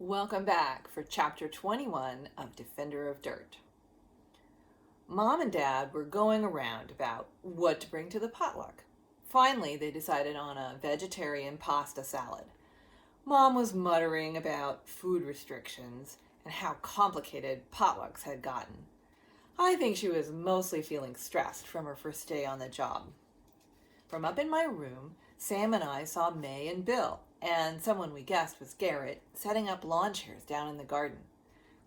Welcome back for Chapter 21 of Defender of Dirt. Mom and Dad were going around about what to bring to the potluck. Finally, they decided on a vegetarian pasta salad. Mom was muttering about food restrictions and how complicated potlucks had gotten. I think she was mostly feeling stressed from her first day on the job. From up in my room, Sam and I saw May and Bill, and someone we guessed was Garrett, setting up lawn chairs down in the garden.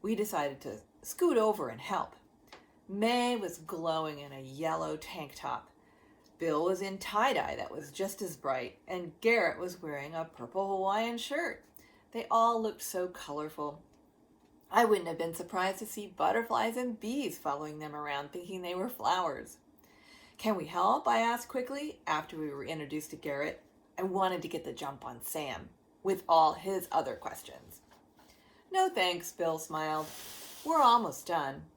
We decided to scoot over and help. May was glowing in a yellow tank top. Bill was in tie-dye that was just as bright, and Garrett was wearing a purple Hawaiian shirt. They all looked so colorful. I wouldn't have been surprised to see butterflies and bees following them around thinking they were flowers. "Can we help?" I asked quickly after we were introduced to Garrett. I wanted to get the jump on Sam with all his other questions. "No thanks," Bill smiled. "We're almost done.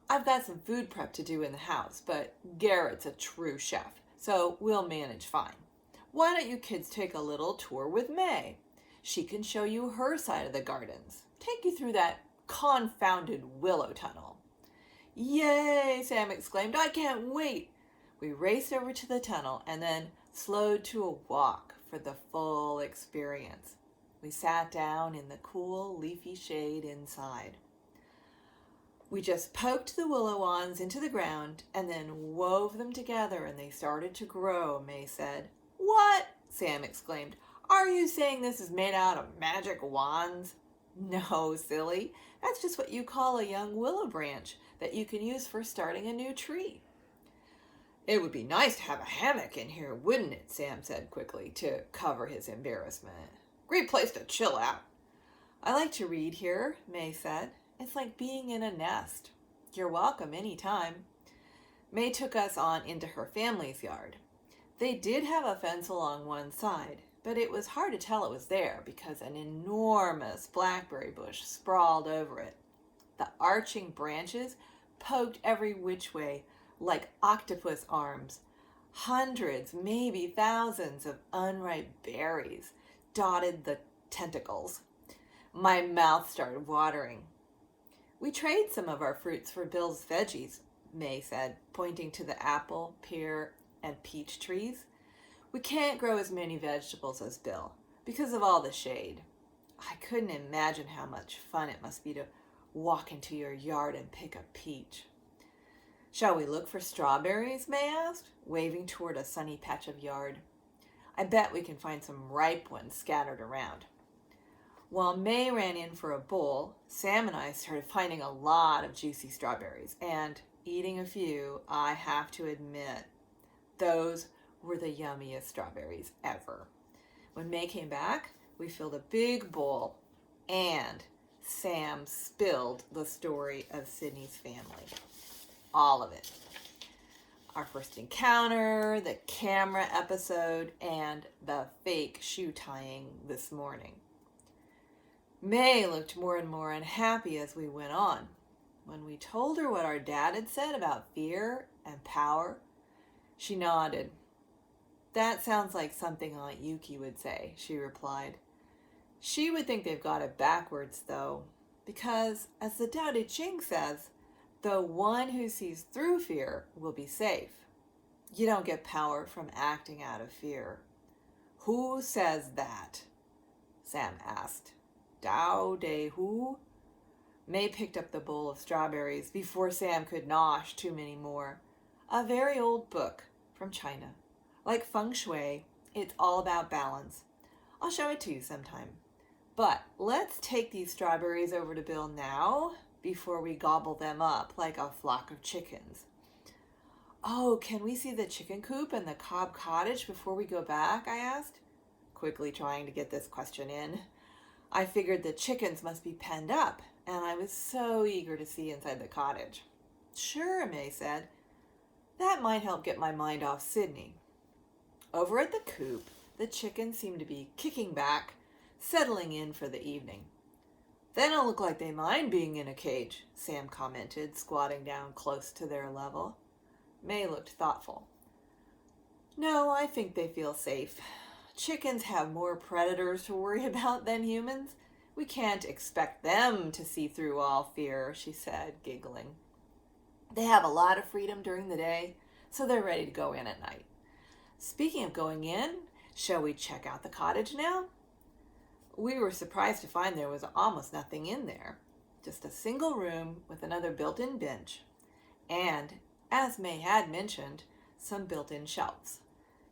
I've got some food prep to do in the house, but Garrett's a true chef, so we'll manage fine. Why don't you kids take a little tour with May? She can show you her side of the gardens. Take you through that confounded Willow Tunnel." "Yay!" Sam exclaimed. "I can't wait." We raced over to the tunnel and then slowed to a walk for the full experience. We sat down in the cool, leafy shade inside. We just poked the willow wands into the ground and then wove them together and they started to grow, May said. "What?" Sam exclaimed. "Are you saying this is made out of magic wands?" "No, silly. That's just what you call a young willow branch that you can use for starting a new tree." "It would be nice to have a hammock in here, wouldn't it?" Sam said quickly to cover his embarrassment. "Great place to chill out." "I like to read here," May said. "It's like being in a nest." "You're welcome anytime." May took us on into her family's yard. They did have a fence along one side, but it was hard to tell it was there because an enormous blackberry bush sprawled over it. The arching branches poked every which way like octopus arms. Hundreds, maybe thousands of unripe berries dotted the tentacles. My mouth started watering. "We trade some of our fruits for Bill's veggies," May said, pointing to the apple, pear, and peach trees. "We can't grow as many vegetables as Bill because of all the shade." I couldn't imagine how much fun it must be to walk into your yard and pick a peach. "Shall we look for strawberries?" May asked, waving toward a sunny patch of yard. "I bet we can find some ripe ones scattered around." While May ran in for a bowl, Sam and I started finding a lot of juicy strawberries, and eating a few, I have to admit, those were the yummiest strawberries ever. When May came back, we filled a big bowl, and Sam spilled the story of Sydney's family. All of it. Our first encounter, the camera episode, and the fake shoe tying this morning. May looked more and more unhappy as we went on. When we told her what our dad had said about fear and power, she nodded. "That sounds like something Aunt Yuki would say," she replied. "She would think they've got it backwards, though, because, as the Tao Te Ching says, the one who sees through fear will be safe. You don't get power from acting out of fear." "Who says that?" Sam asked. "Tao De who?" May picked up the bowl of strawberries before Sam could nosh too many more. "A very old book from China. Like feng shui, it's all about balance. I'll show it to you sometime. But let's take these strawberries over to Bill now before we gobble them up like a flock of chickens." "Oh, can we see the chicken coop and the cob cottage before we go back?" I asked, quickly trying to get this question in. I figured the chickens must be penned up, and I was so eager to see inside the cottage. "Sure," May said. "That might help get my mind off Sydney." Over at the coop, the chickens seemed to be kicking back, settling in for the evening. "They don't look like they mind being in a cage," Sam commented, squatting down close to their level. May looked thoughtful. "No, I think they feel safe. Chickens have more predators to worry about than humans. We can't expect them to see through all fear, she said, giggling. They have a lot of freedom during the day, so they're ready to go in at night. Speaking of going in, shall we check out the cottage now? We were surprised to find there was almost nothing in there, just a single room with another built-in bench, and, as May had mentioned, some built-in shelves.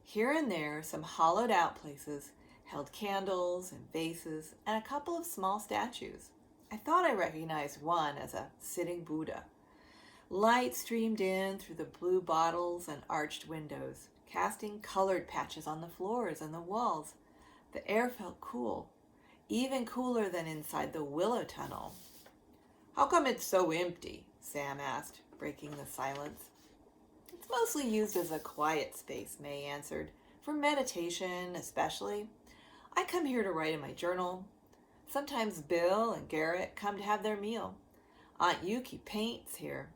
Here and there, some hollowed-out places held candles and vases and a couple of small statues. I thought I recognized one as a sitting Buddha. Light streamed in through the blue bottles and arched windows, casting colored patches on the floors and the walls. The air felt cool, even cooler than inside the Willow Tunnel. "How come it's so empty?" Sam asked, breaking the silence. "It's mostly used as a quiet space," May answered. "For meditation, especially. I come here to write in my journal. Sometimes Bill and Garrett come to have their meal. Aunt Yuki paints here.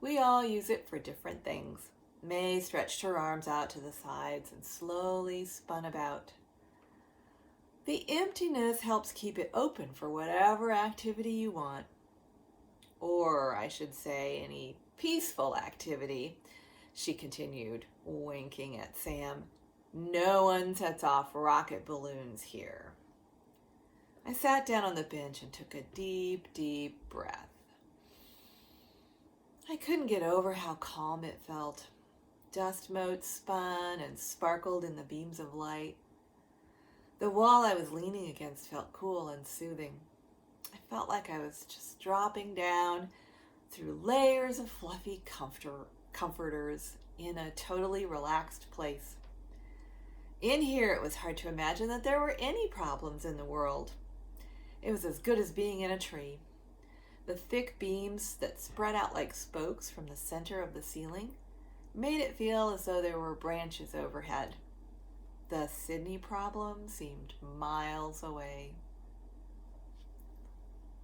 We all use it for different things." May stretched her arms out to the sides and slowly spun about. "The emptiness helps keep it open for whatever activity you want. Or, I should say, any peaceful activity," she continued, winking at Sam. "No one sets off rocket balloons here." I sat down on the bench and took a deep, deep breath. I couldn't get over how calm it felt. Dust motes spun and sparkled in the beams of light. The wall I was leaning against felt cool and soothing. I felt like I was just dropping down through layers of fluffy comforters in a totally relaxed place. In here, it was hard to imagine that there were any problems in the world. It was as good as being in a tree. The thick beams that spread out like spokes from the center of the ceiling made it feel as though there were branches overhead. The Sydney problem seemed miles away.